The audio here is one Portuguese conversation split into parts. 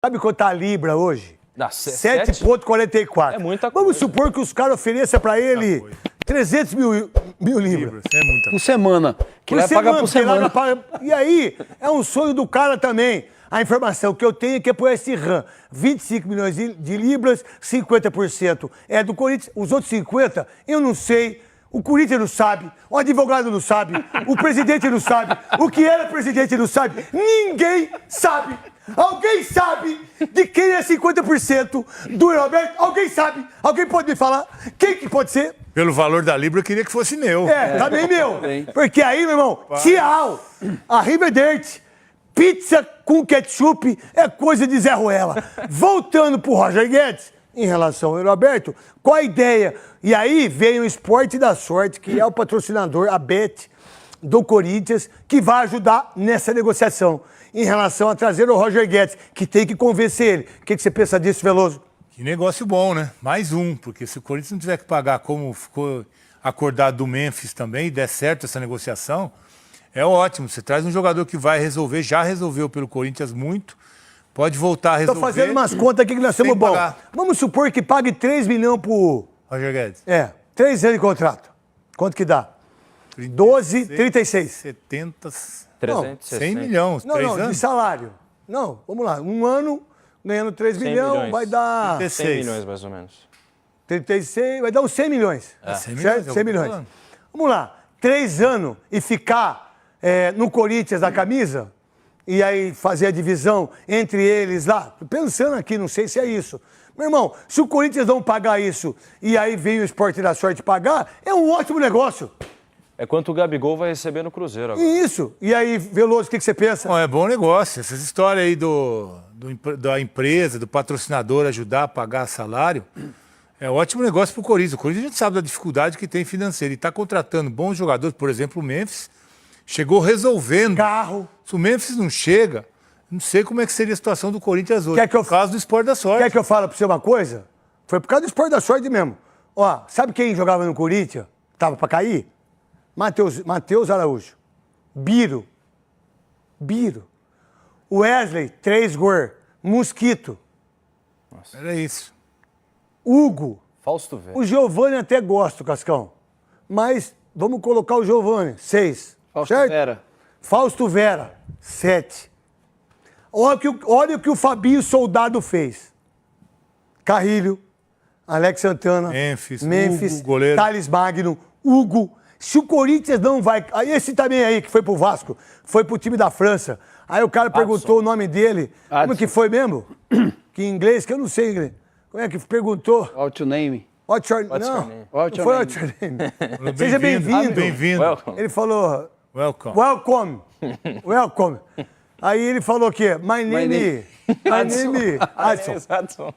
Sabe quanto tá a Libra hoje? 7,44. É muita coisa. Vamos supor que os caras ofereçam pra ele 300 mil libras. É muita Por semana. Que Por vai pagar por porque lá semana. não paga- E aí, é um sonho do cara também. A informação que eu tenho é que é por esse RAM. 25 milhões de libras, 50% é do Corinthians. Os outros 50%, eu não sei. O Corinthians não sabe, o advogado não sabe, o presidente não sabe, o que era presidente não sabe. Ninguém sabe. Alguém sabe de quem é 50% do Roberto? Alguém sabe? Alguém pode me falar? Quem que pode ser? Pelo valor da Libra, eu queria que fosse meu. É, também meu. Bem. Porque aí, meu irmão, tchau, arrivederci, pizza com ketchup é coisa de Zé Ruela. Voltando pro Roger Guedes, em relação ao Roberto, qual a ideia? E aí vem o Esporte da Sorte, que é o patrocinador, a Bet, do Corinthians, que vai ajudar nessa negociação em relação a trazer o Roger Guedes, que tem que convencer ele. O que você pensa disso, Veloso? Que negócio bom, né? Mais um, porque se o Corinthians não tiver que pagar como ficou acordado do Memphis também, e der certo essa negociação, é ótimo. Você traz um jogador que vai resolver, já resolveu pelo Corinthians muito, pode voltar a resolver. Estou fazendo umas contas aqui que nós somos Sem bons. pagar. Vamos supor que pague 3 milhões pro... Roger Guedes. 3 anos de contrato. Quanto que dá? 12, 36. 70, 360. 100 milhões, Não, 3 não, de anos. salário. Não, vamos lá. Um ano ganhando 3 100 milhões, milhões. vai dar 100 milhões, mais ou menos. 36, vai dar uns 100 milhões. 100 milhões, Certo? é o 100 que eu tô milhões. falando. Vamos lá. 3 anos e ficar no Corinthians da camisa e aí fazer a divisão entre eles lá. Pensando aqui, não sei se é isso. Meu irmão, se o Corinthians não pagar isso e aí vem o Esporte da Sorte pagar, é um ótimo negócio. É quanto o Gabigol vai receber no Cruzeiro agora. Isso. E aí, Veloso, o que você pensa? Bom, é bom negócio. Essas histórias aí da empresa, do patrocinador ajudar a pagar salário, é ótimo negócio pro Corinthians. O Corinthians a gente sabe da dificuldade que tem financeira. E está contratando bons jogadores, por exemplo, o Memphis. Chegou resolvendo. Carro. Se o Memphis não chega, não sei como é que seria a situação do Corinthians hoje. Quer que eu- Por causa do Esporte da Sorte. Quer que eu fale pra você uma coisa? Foi por causa do Esporte da Sorte mesmo. Ó, sabe quem jogava no Corinthians? Tava pra cair? Matheus Araújo. Biro. Wesley, 3 gols. Mosquito. Era isso. Hugo. Fausto Vera. O Giovani até gosto, Cascão. Mas vamos colocar o Giovani, 6. Fausto certo? Vera. Fausto Vera, 7. Olha o que o Fabinho Soldado fez. Carrilho, Alex Santana, Memphis, Hugo, Memphis, goleiro. Thales Magno, Hugo. Se o Corinthians não vai... Aí esse também aí, que foi pro Vasco, foi pro time da França. Aí o cara perguntou o nome dele. Como Adson. que foi mesmo? Que em inglês, que eu não sei inglês. Como é que perguntou? What's your name? What's your... What's não, your name? What's não your foi name? what's your name. Seja bem-vindo. Bem-vindo. Welcome. Ele falou... Welcome. Welcome. Welcome. Aí ele falou o quê? My name... My name... Adson. Exato.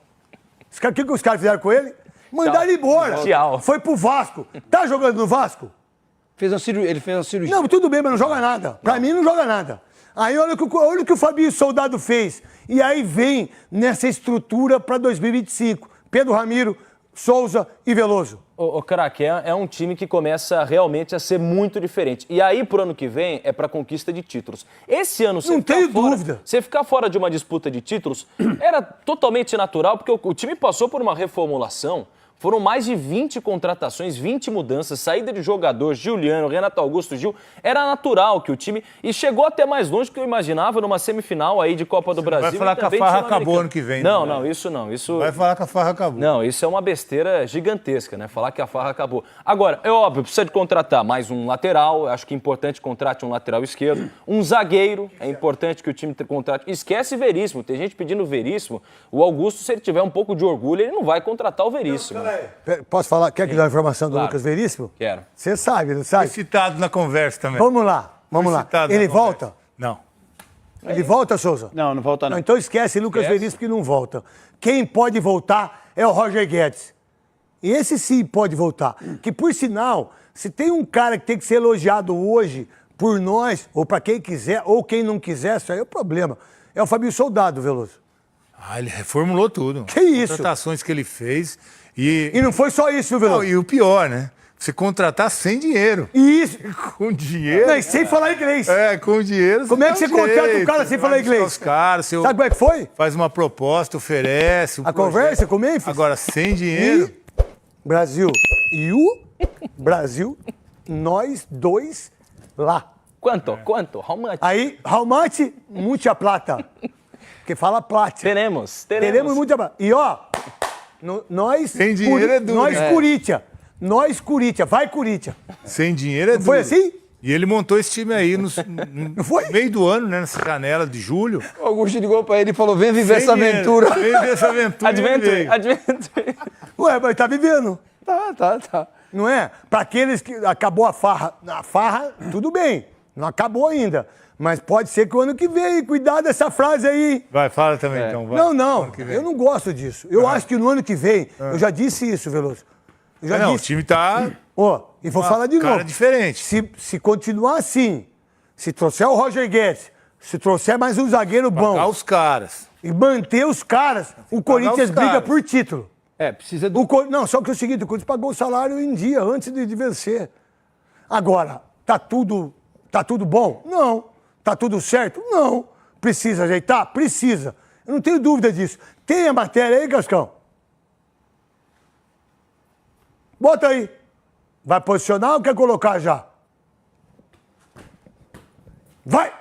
O que os caras fizeram com ele? Mandaram ele embora. Tchau. Foi pro Vasco. Tá jogando no Vasco? Ele fez uma cirurgia. Não, tudo bem, mas não joga nada. Pra mim, não joga nada. Aí olha o que o Fabinho Soldado fez. E aí vem nessa estrutura pra 2025. Pedro Ramiro, Souza e Veloso. Ô, craque, é um time que começa realmente a ser muito diferente. E aí, pro ano que vem, é pra conquista de títulos. Esse ano, Não tenho dúvida. Você ficar fora de uma disputa de títulos era totalmente natural, porque o time passou por uma reformulação. Foram mais de 20 contratações, 20 mudanças, saída de jogador, Juliano, Renato Augusto, Gil. Era natural que o time... E chegou até mais longe do que eu imaginava, numa semifinal aí de Copa do Brasil. vai falar e que a também farra Sul-Americana. acabou ano que vem, Não, né? não, isso não. Isso... Vai falar que a farra acabou. Não, isso é uma besteira gigantesca, né? Falar que a farra acabou. Agora, é óbvio, precisa de contratar mais um lateral, acho que é importante que contrate um lateral esquerdo, um zagueiro, é importante que o time contrate. Esquece Veríssimo, tem gente pedindo Veríssimo. O Augusto, se ele tiver um pouco de orgulho, ele não vai contratar o Veríssimo. Posso falar? Quer que dê a informação do Claro. Lucas Veríssimo? Quero. Você sabe, não Foi sabe? citado na conversa também. Vamos lá, vamos Foi lá. citado na Ele conversa. volta? Não. Ele volta, Souza? Não volta Não, não. então esquece Lucas Esquece. Veríssimo que não volta. Quem pode voltar é o Roger Guedes. E esse sim pode voltar. Que, por sinal, se tem um cara que tem que ser elogiado hoje por nós, ou para quem quiser, ou quem não quiser, isso aí é o problema. É o Fabinho Soldado, Veloso. Ah, ele reformulou tudo. Que isso? Contratações que ele fez. E E não foi só isso, viu, Veloso? Não, e o pior, né? você contratar sem dinheiro. Isso. Com dinheiro. Não, e sem falar inglês. Com dinheiro. Como é que você dá um contrata jeito, o cara sem vai falar buscar inglês? Os caras, Sabe como é que foi? faz uma proposta, oferece. A conversa com o Memphis? Agora, sem dinheiro. Brasil. Brasil, nós dois lá. Quanto? How much? Aí, how much? Muita plata. Que fala plata. Teremos. Teremos muita plata. E ó, nós... Sem dinheiro é duro, Nós, né? Corinthians. Nós, Corinthians. Vai, Corinthians. Sem dinheiro é duro. Foi assim? E ele montou esse time aí no foi? meio do ano, né? Nessa janela de julho. O Augusto ligou pra ele e falou: vem viver essa aventura. Vem viver essa aventura. Adventure. Ué, mas tá vivendo. Tá. Não é? Para aqueles que acabou a farra, tudo bem, não acabou ainda. Mas pode ser que o ano que vem, cuidado dessa frase aí. Vai, fala também então. Vai. Não, Ano que vem. eu não gosto disso. Eu acho que no ano que vem, eu já disse isso, Veloso. Eu já Não, o disse. time tá Ó, e vou falar de cara novo. diferente. Se continuar assim, se trouxer o Roger Guedes, se trouxer mais um zagueiro bom Pagar os caras. e manter os caras, o Corinthians os briga caras. por título. Precisa do. Não, só que é o seguinte, o Corinthians pagou o salário em dia, antes de vencer. Agora, tá tudo bom? Não. Tá tudo certo? Não. Precisa ajeitar? Precisa. Eu não tenho dúvida disso. Tem a matéria aí, Cascão? Bota aí. Vai posicionar ou quer colocar já? Vai!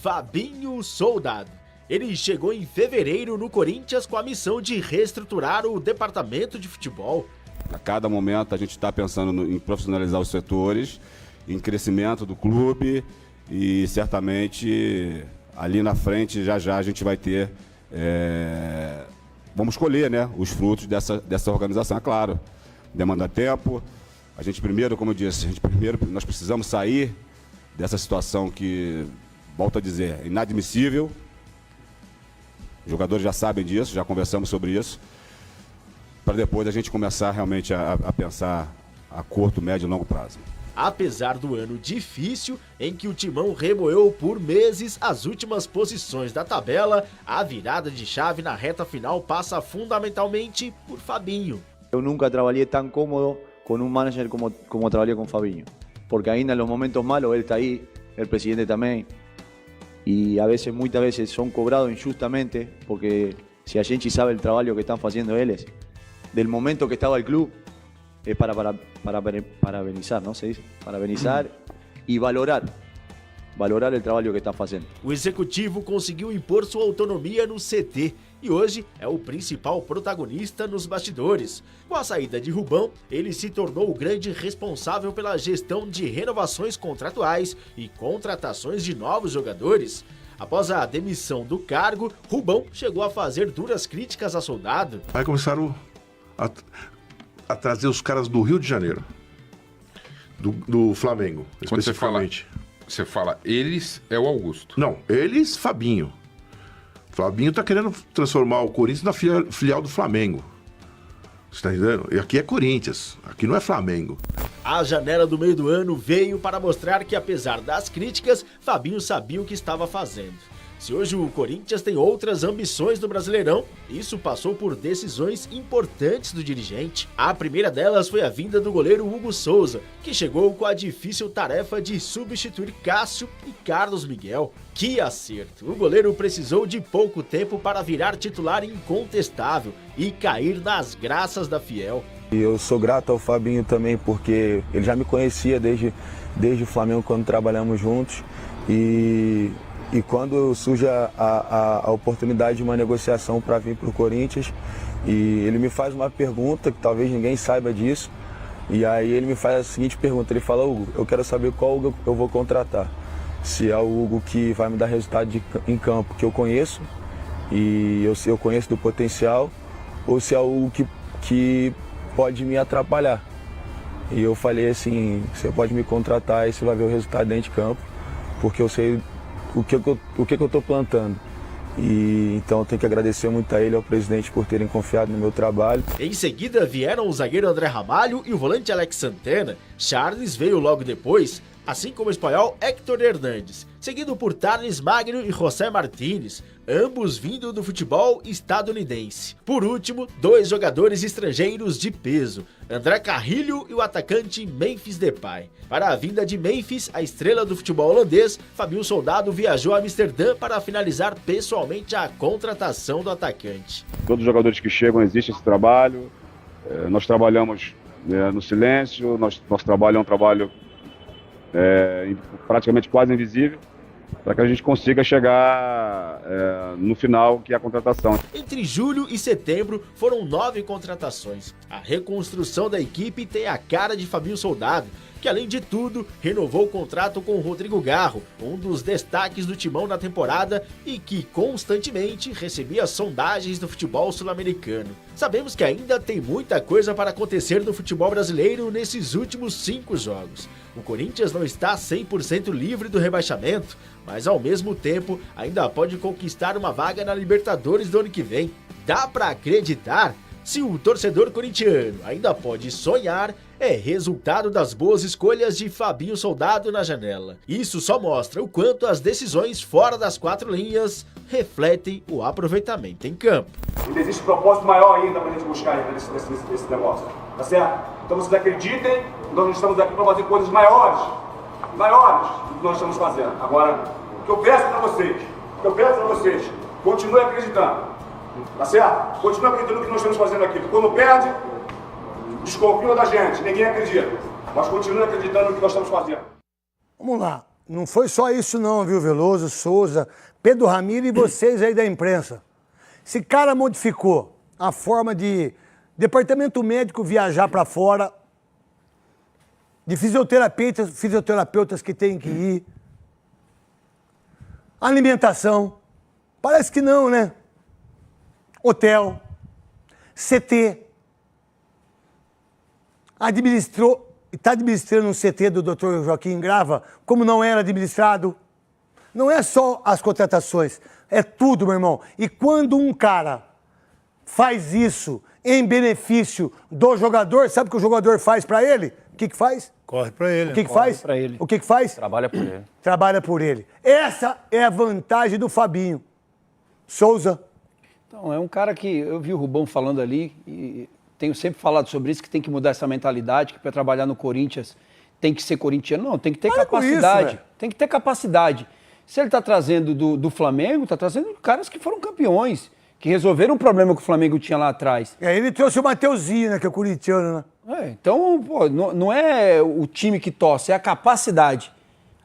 Fabinho Soldado. Ele chegou em fevereiro no Corinthians com a missão de reestruturar o departamento de futebol. A cada momento a gente está pensando em profissionalizar os setores, em crescimento do clube e certamente ali na frente já a gente vai ter, vamos colher, né, os frutos dessa organização, é claro. Demanda tempo, a gente primeiro, como eu disse, nós precisamos sair dessa situação que, volto a dizer, é inadmissível. Os jogadores já sabem disso, já conversamos sobre isso, para depois a gente começar realmente a pensar a curto, médio e longo prazo. Apesar do ano difícil, em que o Timão remoeu por meses as últimas posições da tabela, a virada de chave na reta final passa fundamentalmente por Fabinho. Eu nunca trabalhei tão cómodo com um manager como trabalhei com Fabinho, porque ainda en los momentos malos ele está aí, el presidente também. Y muchas veces son cobrados injustamente, porque si a gente sabe el trabajo que están haciendo ellos, del momento que estaba el club, es parabenizar, ¿no? Se dice, parabenizar y valorar el trabalho que está fazendo. O executivo conseguiu impor sua autonomia no CT e hoje é o principal protagonista nos bastidores. Com a saída de Rubão, ele se tornou o grande responsável pela gestão de renovações contratuais e contratações de novos jogadores. Após a demissão do cargo, Rubão chegou a fazer duras críticas a Soldado. Aí começaram a trazer os caras do Rio de Janeiro, do Flamengo, Quando especificamente. Você fala, eles é o Augusto. Não, eles, Fabinho. Fabinho tá querendo transformar o Corinthians na filial do Flamengo. Você tá entendendo? E aqui é Corinthians, aqui não é Flamengo. A janela do meio do ano veio para mostrar que, apesar das críticas, Fabinho sabia o que estava fazendo. Se hoje o Corinthians tem outras ambições no Brasileirão, isso passou por decisões importantes do dirigente. A primeira delas foi a vinda do goleiro Hugo Souza, que chegou com a difícil tarefa de substituir Cássio e Carlos Miguel. Que acerto! O goleiro precisou de pouco tempo para virar titular incontestável e cair nas graças da Fiel. E eu sou grato ao Fabinho também, porque ele já me conhecia desde o Flamengo, quando trabalhamos juntos. E quando surge a oportunidade de uma negociação para vir para o Corinthians, e ele me faz uma pergunta que talvez ninguém saiba disso, e aí ele me faz a seguinte pergunta, ele fala: Hugo, eu quero saber qual Hugo eu vou contratar. Se é o Hugo que vai me dar resultado em campo, que eu conheço, e eu conheço do potencial, ou se é o Hugo que pode me atrapalhar. E eu falei assim: você pode me contratar e você vai ver o resultado dentro de campo, porque eu sei o que eu estou plantando. E então eu tenho que agradecer muito a ele e ao presidente por terem confiado no meu trabalho. Em seguida vieram o zagueiro André Ramalho e o volante Alex Santana. Charles veio logo depois. assim como o espanhol Héctor Hernández, seguido por Thales Magno e José Martínez, ambos vindo do futebol estadunidense. Por último, 2 jogadores estrangeiros de peso, André Carrilho e o atacante Memphis Depay. Para a vinda de Memphis, a estrela do futebol holandês, Fabinho Soldado viajou a Amsterdã para finalizar pessoalmente a contratação do atacante. Todos os jogadores que chegam, existe esse trabalho. Nós trabalhamos no silêncio, nosso trabalho é um trabalho praticamente quase invisível, para que a gente consiga chegar no final, que é a contratação. Entre julho e setembro foram 9 contratações. A reconstrução da equipe tem a cara de Fabinho Soldado, que além de tudo, renovou o contrato com o Rodrigo Garro, um dos destaques do timão na temporada e que constantemente recebia sondagens do futebol sul-americano. Sabemos que ainda tem muita coisa para acontecer no futebol brasileiro nesses últimos 5 jogos. O Corinthians não está 100% livre do rebaixamento, mas ao mesmo tempo ainda pode conquistar uma vaga na Libertadores do ano que vem. Dá para acreditar? Se o torcedor corintiano ainda pode sonhar, é resultado das boas escolhas de Fabinho Soldado na janela. Isso só mostra o quanto as decisões fora das 4 linhas refletem o aproveitamento em campo. Ainda existe propósito maior ainda para a gente buscar esse negócio, tá certo? Então vocês acreditem, nós estamos aqui para fazer coisas maiores do que nós estamos fazendo. Agora, o que eu peço para vocês, continuem acreditando. Tá certo? Continua acreditando no que nós estamos fazendo aqui. Quando perde, desconfia da gente, ninguém acredita. Mas continua acreditando no que nós estamos fazendo. Vamos lá. Não foi só isso não, viu, Veloso, Souza, Pedro Ramiro e vocês aí da imprensa. Esse cara modificou a forma de departamento médico viajar para fora, de fisioterapeutas que têm que ir, alimentação. Parece que não, né? Hotel, CT, está administrando um CT do Dr. Joaquim Grava, como não era administrado. Não é só as contratações, é tudo, meu irmão. E quando um cara faz isso em benefício do jogador, sabe o que o jogador faz para ele? O que faz? Corre para ele. O que faz? O que faz? Trabalha por ele. Trabalha por ele. Essa é a vantagem do Fabinho. Souza. Então, é um cara que eu vi o Rubão falando ali e tenho sempre falado sobre isso, que tem que mudar essa mentalidade, que para trabalhar no Corinthians tem que ser corintiano. Não, tem que ter capacidade. Tem que ter capacidade. Se ele está trazendo do Flamengo, está trazendo caras que foram campeões, que resolveram um problema que o Flamengo tinha lá atrás. Ele trouxe o Mateuzinho, né, que é corintiano, né? Então, pô, não é o time que torce, é a capacidade.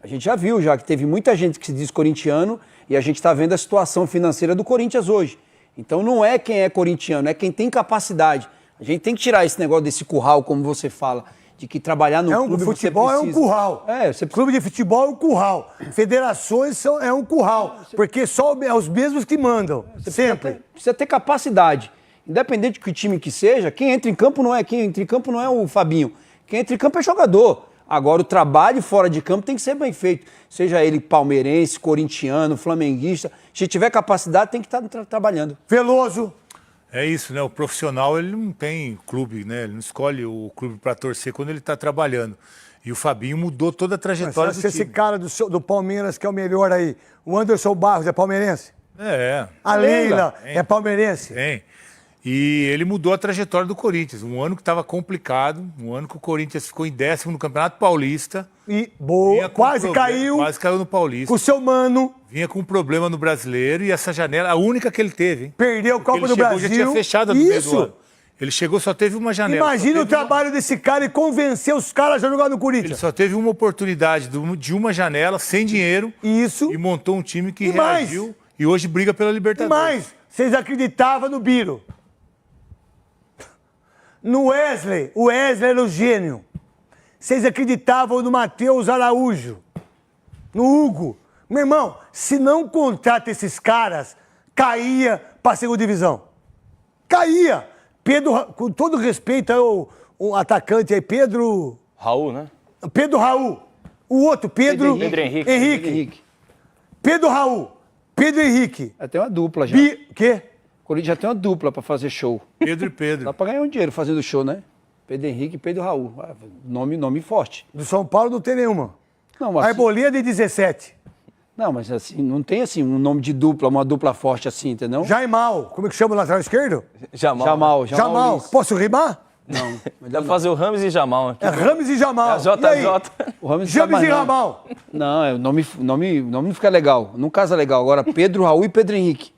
A gente já viu que teve muita gente que se diz corintiano e a gente está vendo a situação financeira do Corinthians hoje. Então não é quem é corintiano, é quem tem capacidade. A gente tem que tirar esse negócio desse curral, como você fala, de que trabalhar no clube futebol é um curral. Clube de futebol é um curral. Federações é um curral, porque só é os mesmos que mandam, sempre. Precisa ter capacidade. Independente de que time que seja, quem entra em campo não é o Fabinho. Quem entra em campo é jogador. Agora, o trabalho fora de campo tem que ser bem feito. Seja ele palmeirense, corintiano, flamenguista. Se tiver capacidade, tem que estar trabalhando. Veloso. É isso, né? O profissional, ele não tem clube, né? Ele não escolhe o clube para torcer quando ele está trabalhando. E o Fabinho mudou toda a trajetória do time. Esse cara do Palmeiras, que é o melhor aí, o Anderson Barros, é palmeirense? A Leila é palmeirense? Tem. E ele mudou a trajetória do Corinthians. Um ano que estava complicado, um ano que o Corinthians ficou em 10º no Campeonato Paulista. E quase caiu. Quase caiu no Paulista. Com o seu mano. Vinha com um problema no Brasileiro e essa janela, a única que ele teve, hein? Perdeu o Copa do Brasil. Já tinha fechado no meio do ano. Ele chegou, só teve uma janela. Imagina o trabalho desse cara e convencer os caras a jogar no Corinthians. Ele só teve uma oportunidade de uma janela, sem dinheiro. Isso. E montou um time que reagiu e hoje briga pela Libertadores. E mais, vocês acreditavam no Biro. No Wesley, o Wesley era o gênio. Vocês acreditavam no Matheus Araújo, no Hugo. Meu irmão, se não contrata esses caras, caía para a segunda divisão. Caía. Pedro, com todo respeito ao atacante aí, Pedro... Raul, né? Pedro Raul. O outro, Pedro Henrique. Pedro Raul. Pedro Henrique. Tem uma dupla já. Quê? O Corinthians já tem uma dupla para fazer show. Pedro e Pedro. Dá para ganhar um dinheiro fazendo show, né? Pedro Henrique e Pedro Raul. Nome forte. Do São Paulo não tem nenhuma. Não, mas Arboleda e 17. Não, mas assim, não tem assim um nome de dupla, uma dupla forte assim, entendeu? Jaimal. Como é que chama o lateral esquerdo? Jamal. Jamal. Luiz. Posso rimar? Não. Dá pra fazer o Rames e Jamal aqui. É Rames e Jamal. É a E aí? JJ. O Rames James e não. Ramal. Não, o nome não fica legal. Não casa legal. Agora, Pedro, Raul e Pedro Henrique.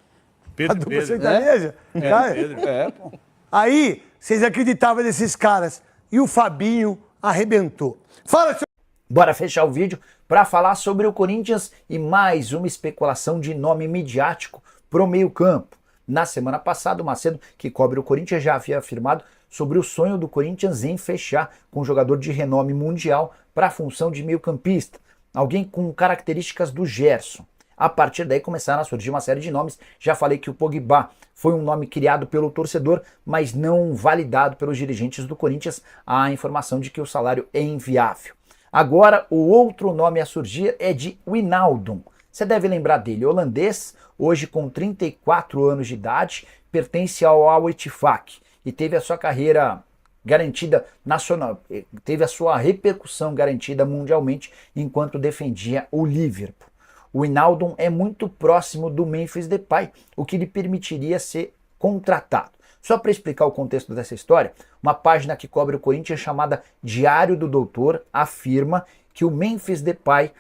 A Pedro, dupla Pedro. sertaneja. Cara, Pô. aí, vocês acreditavam nesses caras. E o Fabinho arrebentou. Fala, seu... Bora fechar o vídeo para falar sobre o Corinthians e mais uma especulação de nome midiático pro meio-campo. Na semana passada, o Macedo, que cobre o Corinthians, já havia afirmado sobre o sonho do Corinthians em fechar com um jogador de renome mundial para a função de meio-campista, alguém com características do Gerson. A partir daí começaram a surgir uma série de nomes. Já falei que o Pogba foi um nome criado pelo torcedor, mas não validado pelos dirigentes do Corinthians, a informação de que o salário é inviável. Agora, o outro nome a surgir é de Wijnaldum. Você deve lembrar dele, holandês, hoje com 34 anos de idade, pertence ao Al Ettifaq e teve a sua carreira garantida nacional, teve a sua repercussão garantida mundialmente enquanto defendia o Liverpool. O Wijnaldum é muito próximo do Memphis Depay, o que lhe permitiria ser contratado. Só para explicar o contexto dessa história, uma página que cobre o Corinthians chamada Diário do Doutor afirma que o Memphis Depay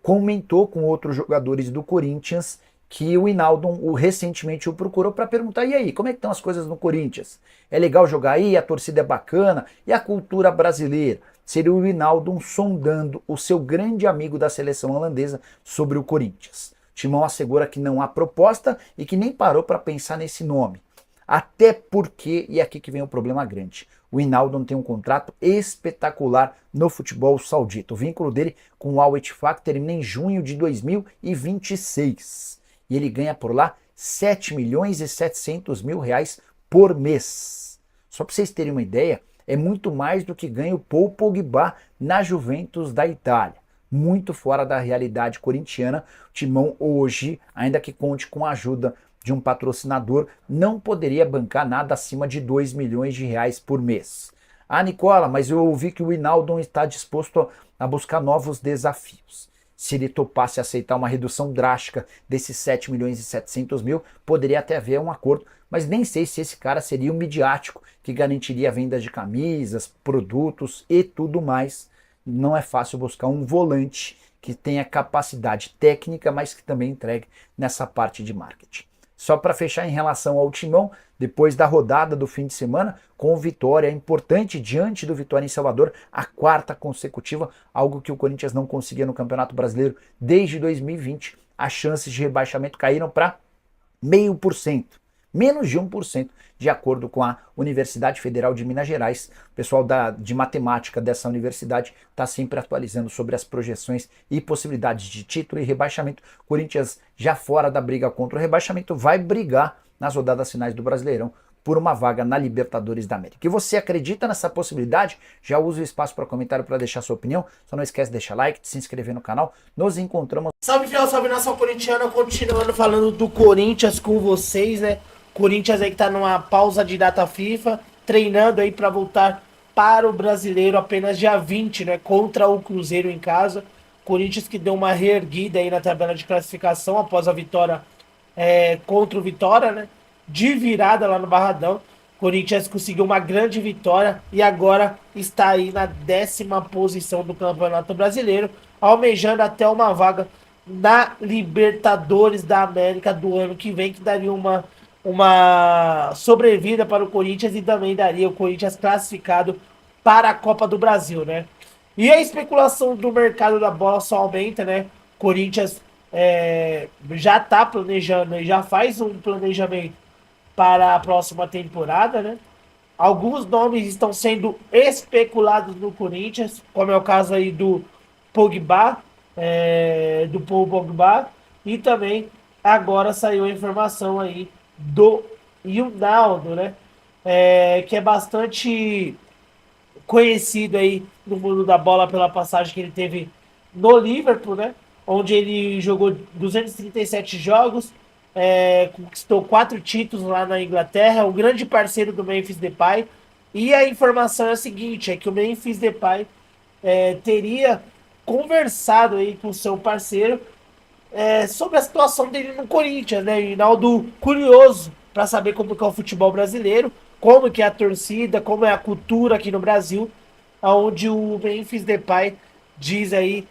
comentou com outros jogadores do Corinthians que o Wijnaldum recentemente o procurou para perguntar: e aí, como é que estão as coisas no Corinthians? É legal jogar aí, a torcida é bacana, e a cultura brasileira? Seria o Wijnaldum sondando o seu grande amigo da seleção holandesa sobre o Corinthians. Timão assegura que não há proposta e que nem parou para pensar nesse nome. Até porque, e aqui que vem o problema grande, o Wijnaldum tem um contrato espetacular no futebol saudita. O vínculo dele com o Al Ettifaq termina em junho de 2026. E ele ganha por lá 7 milhões e 700 mil reais por mês. Só para vocês terem uma ideia, é muito mais do que ganha o Paul Pogba na Juventus da Itália. Muito fora da realidade corintiana. O Timão hoje, ainda que conte com a ajuda de um patrocinador, não poderia bancar nada acima de 2 milhões de reais por mês. Ah, Nicola, mas eu ouvi que o Wijnaldum está disposto a buscar novos desafios. Se ele topasse aceitar uma redução drástica desses 7 milhões e 700 mil, poderia até haver um acordo, mas nem sei se esse cara seria um midiático que garantiria a venda de camisas, produtos e tudo mais. Não é fácil buscar um volante que tenha capacidade técnica, mas que também entregue nessa parte de marketing. Só para fechar em relação ao Timão, depois da rodada do fim de semana, com vitória importante diante do Vitória em Salvador, a 4ª consecutiva, algo que o Corinthians não conseguia no Campeonato Brasileiro desde 2020, as chances de rebaixamento caíram para 0,5%, menos de 1%, de acordo com a Universidade Federal de Minas Gerais. O pessoal de matemática dessa universidade está sempre atualizando sobre as projeções e possibilidades de título e rebaixamento. Corinthians, já fora da briga contra o rebaixamento, vai brigar nas rodadas finais do Brasileirão por uma vaga na Libertadores da América. E você acredita nessa possibilidade? Já usa o espaço para comentário para deixar sua opinião. Só não esquece de deixar like, de se inscrever no canal. Nos encontramos. Salve, fiel, salve nação corintiana. Continuando falando do Corinthians com vocês, né? Corinthians aí que tá numa pausa de data FIFA, treinando aí para voltar para o Brasileiro apenas dia 20, né? Contra o Cruzeiro em casa. Corinthians que deu uma reerguida aí na tabela de classificação após a vitória contra o Vitória, né? De virada lá no Barradão. Corinthians conseguiu uma grande vitória e agora está aí na 10ª posição do Campeonato Brasileiro, almejando até uma vaga na Libertadores da América do ano que vem, que daria uma sobrevida para o Corinthians e também daria o Corinthians classificado para a Copa do Brasil, né? E a especulação do mercado da bola só aumenta, né? Corinthians já está planejando e já faz um planejamento para a próxima temporada, né? Alguns nomes estão sendo especulados no Corinthians, como é o caso aí do Pogba, do Paul Pogba, e também agora saiu a informação aí do Wijnaldum, né? Que é bastante conhecido aí no mundo da bola pela passagem que ele teve no Liverpool, né? Onde ele jogou 237 jogos, conquistou 4 títulos lá na Inglaterra, o grande parceiro do Memphis Depay. E a informação é a seguinte, é que o Memphis Depay teria conversado aí com o seu parceiro sobre a situação dele no Corinthians, né? O Hinaldo curioso para saber como que é o futebol brasileiro, como que é a torcida, como é a cultura aqui no Brasil, onde o Memphis Depay diz aí,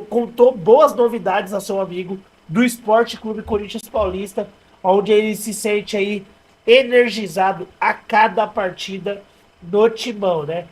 contou boas novidades ao seu amigo do Esporte Clube Corinthians Paulista, onde ele se sente aí energizado a cada partida no timão, né?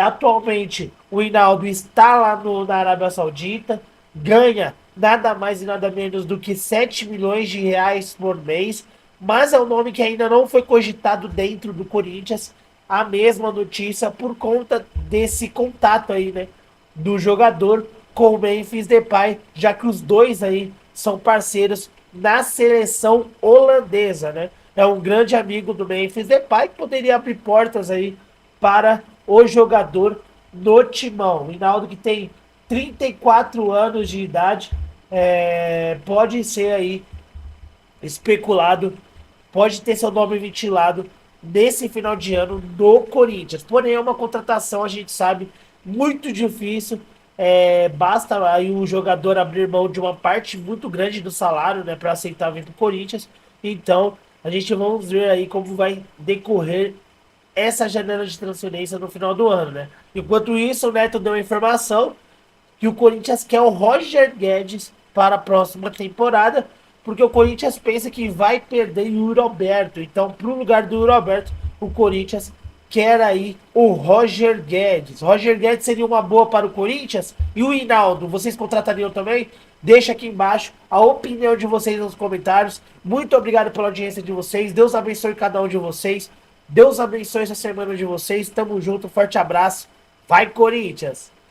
Atualmente o Hinaldo está lá na Arábia Saudita, ganha nada mais e nada menos do que 7 milhões de reais por mês, mas é um nome que ainda não foi cogitado dentro do Corinthians, a mesma notícia por conta desse contato aí, né, do jogador com o Memphis Depay, já que os dois aí são parceiros na seleção holandesa, né? É um grande amigo do Memphis Depay que poderia abrir portas aí para o jogador no timão. O Hinaldo, que tem 34 anos de idade, pode ser aí especulado, pode ter seu nome ventilado nesse final de ano do Corinthians. Porém, é uma contratação, a gente sabe, muito difícil. Basta aí o jogador abrir mão de uma parte muito grande do salário, né, para aceitar vir pro Corinthians. Então, a gente vamos ver aí como vai decorrer essa janela de transferência no final do ano, né? Enquanto isso, o Neto deu a informação que o Corinthians quer o Roger Guedes para a próxima temporada, porque o Corinthians pensa que vai perder o Yuri Alberto. Então, para o lugar do Yuri Alberto, o Corinthians quer aí o Roger Guedes. Roger Guedes seria uma boa para o Corinthians? E o Hinaldo, vocês contratariam também? Deixa aqui embaixo a opinião de vocês nos comentários. Muito obrigado pela audiência de vocês. Deus abençoe cada um de vocês. Deus abençoe essa semana de vocês. Tamo junto, forte abraço. Vai, Corinthians!